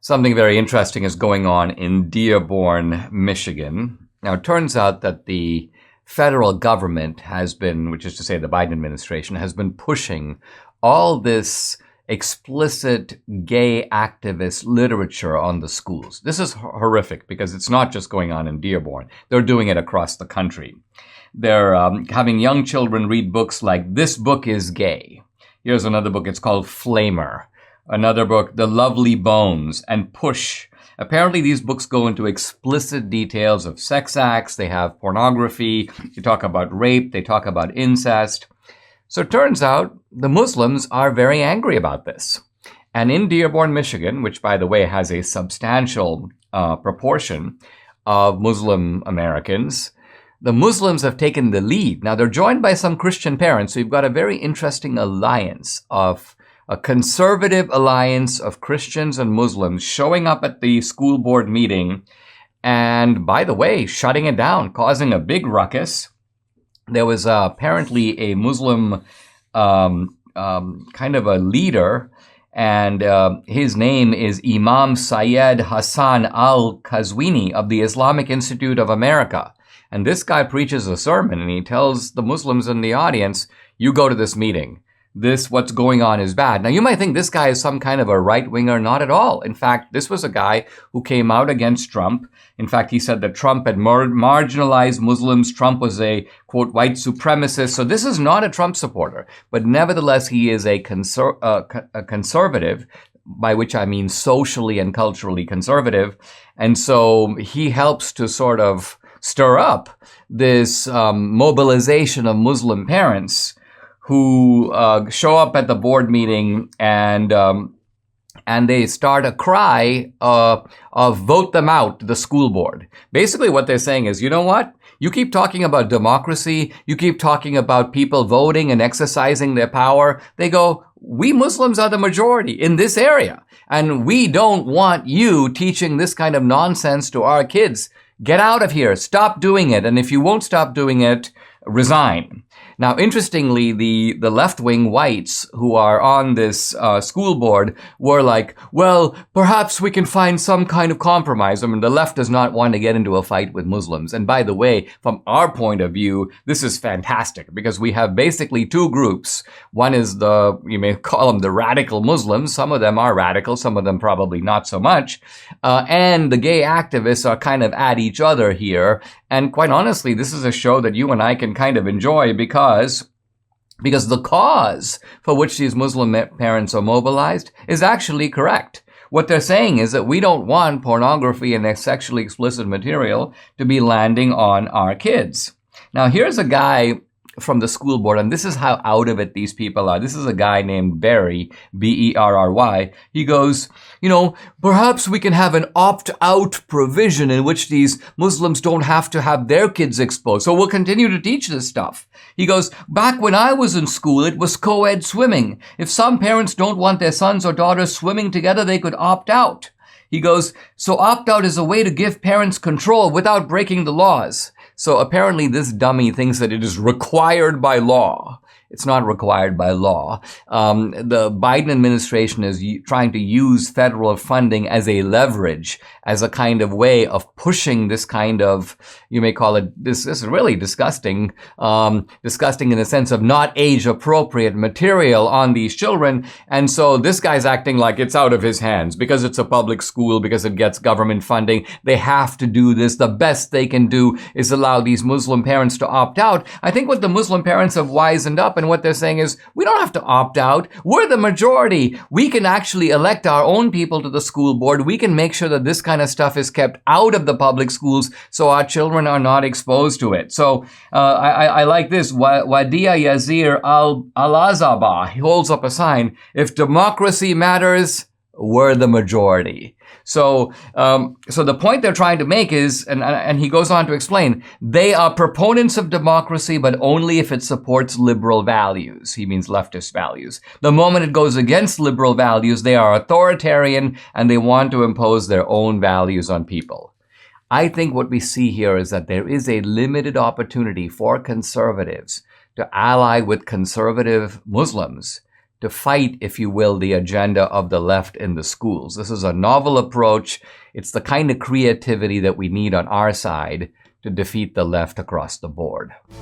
Something very interesting is going on in Dearborn, Michigan. Now, it turns out that the federal government has been, which is to say the Biden administration, has been pushing all this explicit gay activist literature on the schools. This is horrific because it's not just going on in Dearborn. They're doing it across the country. They're having young children read books like This Book is Gay. Here's another book. It's called Flamer. Another book, The Lovely Bones, and Push. Apparently, these books go into explicit details of sex acts. They have pornography. They talk about rape. They talk about incest. So it turns out the Muslims are very angry about this. And in Dearborn, Michigan, which, by the way, has a substantial proportion of Muslim Americans, the Muslims have taken the lead. Now, they're joined by some Christian parents, so you've got a very interesting alliance of a conservative alliance of Christians and Muslims showing up at the school board meeting and, by the way, shutting it down, causing a big ruckus. There was apparently a Muslim kind of a leader, and his name is Imam Syed Hassan al-Qazwini of the Islamic Institute of America. And this guy preaches a sermon, and he tells the Muslims in the audience, you go to this meeting. What's going on is bad. Now, you might think this guy is some kind of a right-winger. Not at all. In fact, this was a guy who came out against Trump. In fact, he said that Trump had marginalized Muslims. Trump was a, quote, white supremacist. So this is not a Trump supporter. But nevertheless, he is a conservative, by which I mean socially and culturally conservative. And so he helps to sort of stir up this mobilization of Muslim parents who show up at the board meeting and they start a cry of vote them out, the school board. Basically what they're saying is, you know what? You keep talking about democracy. You keep talking about people voting and exercising their power. They go, we Muslims are the majority in this area, and we don't want you teaching this kind of nonsense to our kids. Get out of here. Stop doing it. And if you won't stop doing it, resign. Now, interestingly, the left-wing whites who are on this school board were like, well, perhaps we can find some kind of compromise. I mean, the left does not want to get into a fight with Muslims. And by the way, from our point of view, this is fantastic because we have basically two groups. One is you may call them the radical Muslims. Some of them are radical, some of them probably not so much. And the gay activists are kind of at each other here. And quite honestly, this is a show that you and I can kind of enjoy because the cause for which these Muslim parents are mobilized is actually correct. What they're saying is that we don't want pornography and sexually explicit material to be landing on our kids. Now, here's a guy from the school board, and this is how out of it these people are. This is a guy named Berry, B-E-R-R-Y. He goes, perhaps we can have an opt-out provision in which these Muslims don't have to have their kids exposed. So we'll continue to teach this stuff. He goes, back when I was in school, it was co-ed swimming. If some parents don't want their sons or daughters swimming together, they could opt out. He goes, so opt-out is a way to give parents control without breaking the laws. So apparently this dummy thinks that it is required by law. It's not required by law. The Biden administration is trying to use federal funding as a leverage, as a kind of way of pushing this kind of, you may call it, this is really disgusting, disgusting in the sense of not age-appropriate material on these children. And so this guy's acting like it's out of his hands because it's a public school, because it gets government funding. They have to do this. The best they can do is allow these Muslim parents to opt out. I think what the Muslim parents have wisened up, and what they're saying is, we don't have to opt out. We're the majority. We can actually elect our own people to the school board. We can make sure that this kind of stuff is kept out of the public schools so our children are not exposed to it. So I like this. Wadia Yazir al-Azaba, he holds up a sign, if democracy matters, we're the majority. So the point they're trying to make is, and he goes on to explain, they are proponents of democracy, but only if it supports liberal values. He means leftist values. The moment it goes against liberal values, they are authoritarian and they want to impose their own values on people. I think what we see here is that there is a limited opportunity for conservatives to ally with conservative Muslims to fight, if you will, the agenda of the left in the schools. This is a novel approach. It's the kind of creativity that we need on our side to defeat the left across the board.